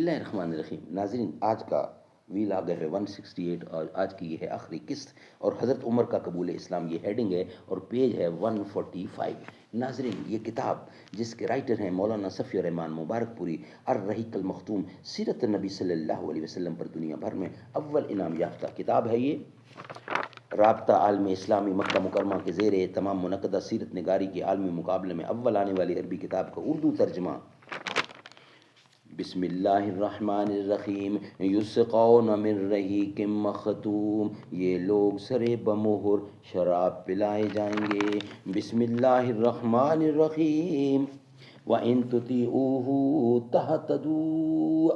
اللہ الرحمن الرحیم. ناظرین، آج کا ویل آ گئے ہے 168 اور آج کی یہ ہے آخری قسط اور حضرت عمر کا قبول اسلام یہ ہیڈنگ ہے اور پیج ہے 145. ناظرین، یہ کتاب جس کے رائٹر ہیں مولانا صفی الرحمان مبارک پوری، الرحیق المختوم، سیرت نبی صلی اللہ علیہ وسلم پر دنیا بھر میں اول انعام یافتہ کتاب ہے. یہ رابطہ عالم اسلامی مکہ مکرمہ کے زیر تمام منعقدہ سیرت نگاری کے عالمی مقابلے میں اول آنے والی عربی کتاب کا اردو ترجمہ. بسم اللہ الرحمن الرحیم. یسقون من رحیق مختوم، یہ لوگ سرے بمہر شراب پلائے جائیں گے. بسم اللہ الرحمن الرحیم. وَإِن تُطِيعُوهُ تَهْتَدُوا،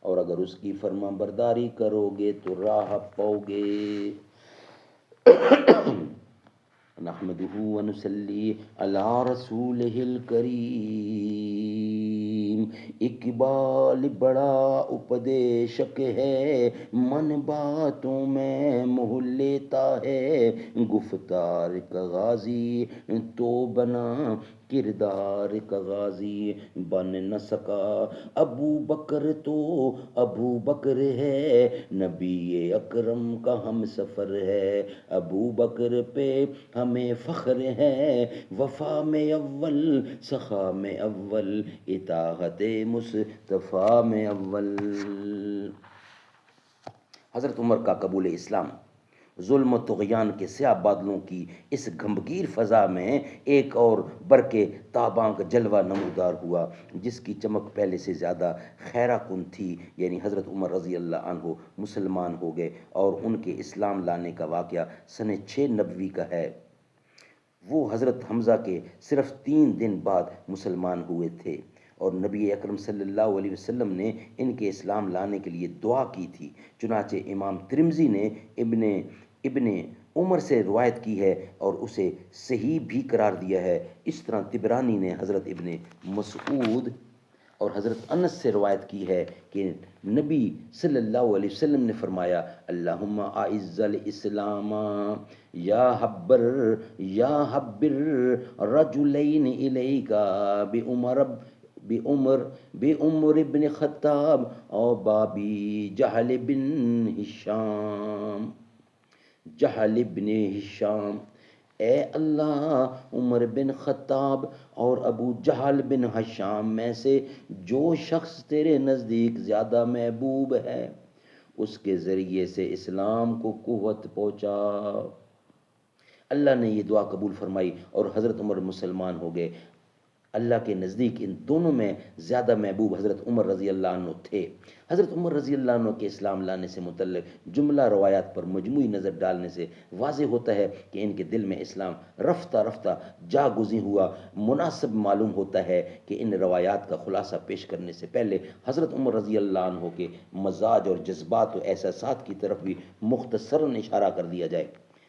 اور اگر اس کی فرما برداری کرو گے تو راہ پاؤ گے. نحمدہ ونصلی علی رسولہ الکریم. اقبال بڑا اپدیشک ہے، من باتوں میں موہ لیتا ہے. گفتار کا غازی تو بنا کردار کا غازی بن نہ سکا. ابو بکر تو ابو بکر ہے، نبی اکرم کا ہم سفر ہے. ابو بکر پہ ہمیں فخر ہے، وفا میں اول، سخا میں اول، اطاعت مصطفیٰ میں اول. حضرت عمر کا قبول اسلام. ظلم و طغیان کے سیاہ بادلوں کی اس گھمگیر فضا میں ایک اور برق تاباں کا جلوہ نمودار ہوا جس کی چمک پہلے سے زیادہ خیرہ کن تھی. یعنی حضرت عمر رضی اللہ عنہ مسلمان ہو گئے اور ان کے اسلام لانے کا واقعہ سن 6 نبوی کا ہے. وہ حضرت حمزہ کے صرف 3 دن بعد مسلمان ہوئے تھے اور نبی اکرم صلی اللہ علیہ وسلم نے ان کے اسلام لانے کے لیے دعا کی تھی. چنانچہ امام ترمذی نے ابن عمر سے روایت کی ہے اور اسے صحیح بھی قرار دیا ہے. اس طرح طبرانی نے حضرت ابن مسعود اور حضرت انس سے روایت کی ہے کہ نبی صلی اللہ علیہ وسلم نے فرمایا: اللہم اعز الاسلام یا حبر رجلین الیک بعمر بن خطاب او بابی جہل بن ہشام. اے اللہ، عمر بن خطاب اور ابو جہل بن ہشام میں سے جو شخص تیرے نزدیک زیادہ محبوب ہے اس کے ذریعے سے اسلام کو قوت پہنچا. اللہ نے یہ دعا قبول فرمائی اور حضرت عمر مسلمان ہو گئے. اللہ کے نزدیک ان دونوں میں زیادہ محبوب حضرت عمر رضی اللہ عنہ تھے. حضرت عمر رضی اللہ عنہ کے اسلام لانے سے متعلق جملہ روایات پر مجموعی نظر ڈالنے سے واضح ہوتا ہے کہ ان کے دل میں اسلام رفتہ رفتہ جا گزین ہوا. مناسب معلوم ہوتا ہے کہ ان روایات کا خلاصہ پیش کرنے سے پہلے حضرت عمر رضی اللہ عنہ کے مزاج اور جذبات و احساسات کی طرف بھی مختصراً اشارہ کر دیا جائے.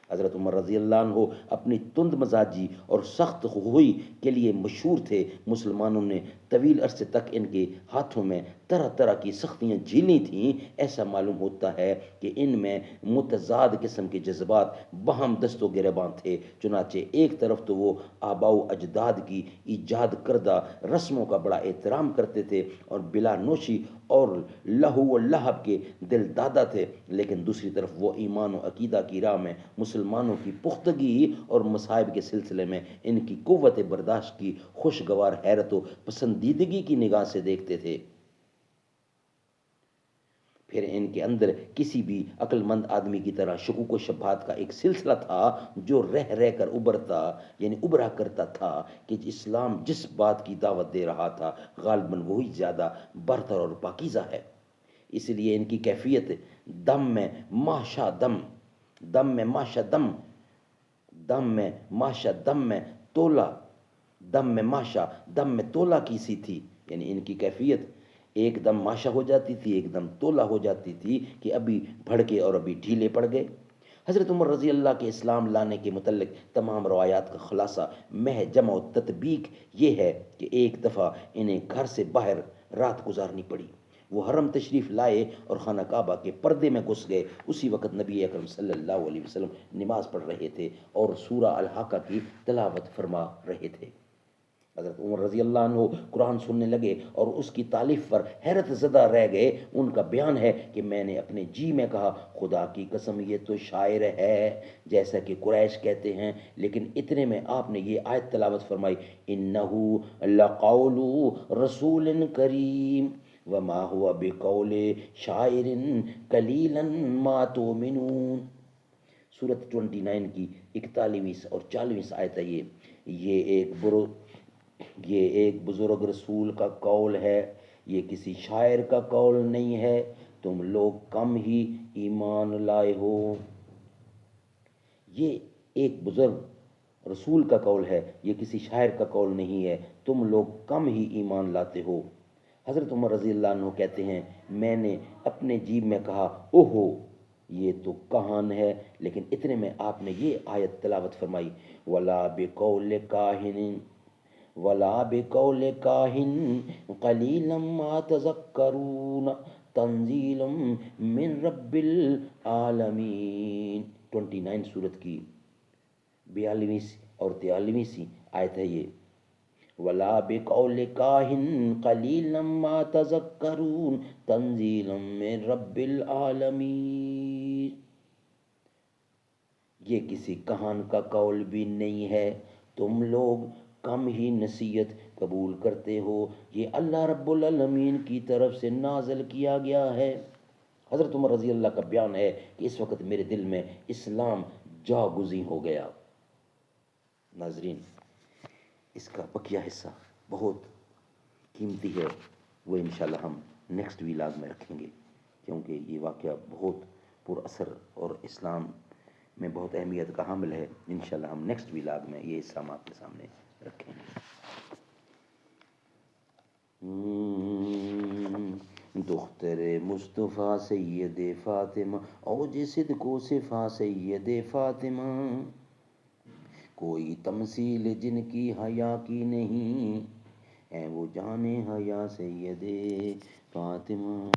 حضرت عمر رضی اللہ عنہ اپنی تند مزاجی اور سخت خوئی کے لیے مشہور تھے. مسلمانوں نے طویل عرصے تک ان کے ہاتھوں میں طرح طرح کی سختیاں جھیلی تھیں. ایسا معلوم ہوتا ہے کہ ان میں متضاد قسم کے جذبات باہم دست و گریباں تھے. چنانچہ ایک طرف تو وہ آباء و اجداد کی ایجاد کردہ رسموں کا بڑا احترام کرتے تھے اور بلا نوشی اور لہو و لہب کے دل دادا تھے، لیکن دوسری طرف وہ ایمان و عقیدہ کی راہ میں مسلمانوں کی پختگی اور مصائب کے سلسلے میں ان کی قوت برداشت کی خوشگوار حیرت و پسندیدگی کی نگاہ سے دیکھتے تھے. پھر ان کے اندر کسی بھی عقل مند آدمی کی طرح شکوک و شبہات کا ایک سلسلہ تھا جو رہ کر ابھرا کرتا تھا کہ اسلام جس بات کی دعوت دے رہا تھا غالباً وہی زیادہ برتر اور پاکیزہ ہے. اس لیے ان کی کیفیت دم میں ماشا دم میں تولا کی سی تھی. یعنی ان کی کیفیت ایک دم ماشا ہو جاتی تھی، ایک دم تولا ہو جاتی تھی کہ ابھی بھڑکے اور ابھی ڈھیلے پڑ گئے. حضرت عمر رضی اللہ کے اسلام لانے کے متعلق تمام روایات کا خلاصہ محض جمع و تطبیق یہ ہے کہ ایک دفعہ انہیں گھر سے باہر رات گزارنی پڑی. وہ حرم تشریف لائے اور خانہ کعبہ کے پردے میں گھس گئے. اسی وقت نبی اکرم صلی اللہ علیہ وسلم نماز پڑھ رہے تھے اور سورہ الحاقہ کی تلاوت فرما رہے تھے. حضرت عمر رضی اللہ عنہ قرآن سننے لگے اور اس کی تعلیف پر حیرت زدہ رہ گئے. ان کا بیان ہے کہ میں نے اپنے جی میں کہا خدا کی قسم یہ تو شاعر ہے جیسا کہ قریش کہتے ہیں. لیکن اتنے میں آپ نے یہ آیت تلاوت فرمائی انہو لقول رسول کریم وما ہوا بقول شاعر قلیلا ما تؤمنون. سورت 29 کی 41 اور 40 آیت ہے یہ ایک بزرگ رسول کا قول ہے، یہ کسی شاعر کا قول نہیں ہے، تم لوگ کم ہی ایمان لائے ہو. یہ ایک بزرگ رسول کا قول ہے، یہ کسی شاعر کا قول نہیں ہے، تم لوگ کم ہی ایمان لاتے ہو. حضرت عمر رضی اللہ عنہ کہتے ہیں میں نے اپنے جیب میں کہا اوہو یہ تو کہان ہے. لیکن اتنے میں آپ نے یہ آیت تلاوت فرمائی ولا بقول کاہن ولا بقول کاہن قلیلا ما تذکرون تنزیل من رب العالمین. 29 سورت کی 42 اور 43 آیت ہے یہ. ولا بقول کاہن قلیلا ما تذکرون تنزیل من رب العالمین. یہ کسی کہان کا قول بھی نہیں ہے، تم لوگ کم ہی نصیحت قبول کرتے ہو، یہ اللہ رب العالمین کی طرف سے نازل کیا گیا ہے. حضرت عمر رضی اللہ کا بیان ہے کہ اس وقت میرے دل میں اسلام جاگزیں ہو گیا. ناظرین اس کا بقیہ حصہ بہت قیمتی ہے، وہ انشاءاللہ ہم نیکسٹ ویلاگ میں رکھیں گے کیونکہ یہ واقعہ بہت پر اثر اور اسلام میں بہت اہمیت کا حامل ہے. انشاءاللہ ہم نیکسٹ ویلاگ میں یہ حصہ ہم آپ کے سامنے رکھیں گے. دختر مصطفیٰ سید فاطمہ اوج صدق و صفا سید فاطمہ، کوئی تمثیل جن کی حیا کی نہیں، ہے وہ جان حیا سید فاطمہ.